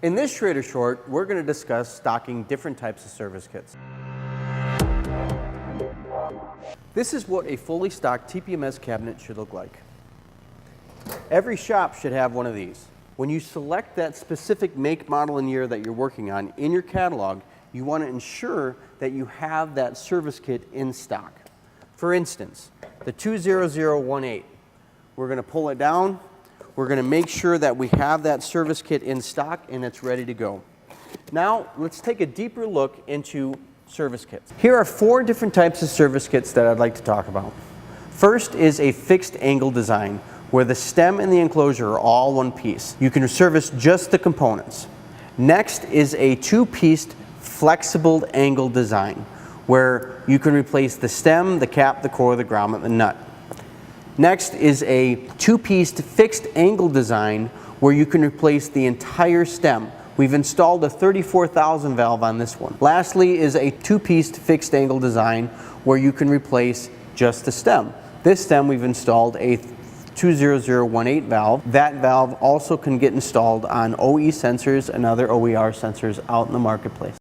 In this Schrader short, we're going to discuss stocking different types of service kits. This is what a fully stocked TPMS cabinet should look like. Every shop should have one of these. When you select that specific make, model, and year that you're working on in your catalog, you want to ensure that you have that service kit in stock. For instance, the 20018. We're going to pull it down. We're going to make sure that we have that service kit in stock and it's ready to go. Now, let's take a deeper look into service kits. Here are 4 different types of service kits that I'd like to talk about. First is a fixed angle design, where the stem and the enclosure are all one piece. You can service just the components. Next is a 2-piece flexible angle design, where you can replace the stem, the cap, the core, the grommet, the nut. Next is a 2-piece fixed angle design where you can replace the entire stem. We've installed a 34,000 valve on this one. Lastly is a 2-piece fixed angle design where you can replace just the stem. This stem we've installed a 20018 valve. That valve also can get installed on OE sensors and other OER sensors out in the marketplace.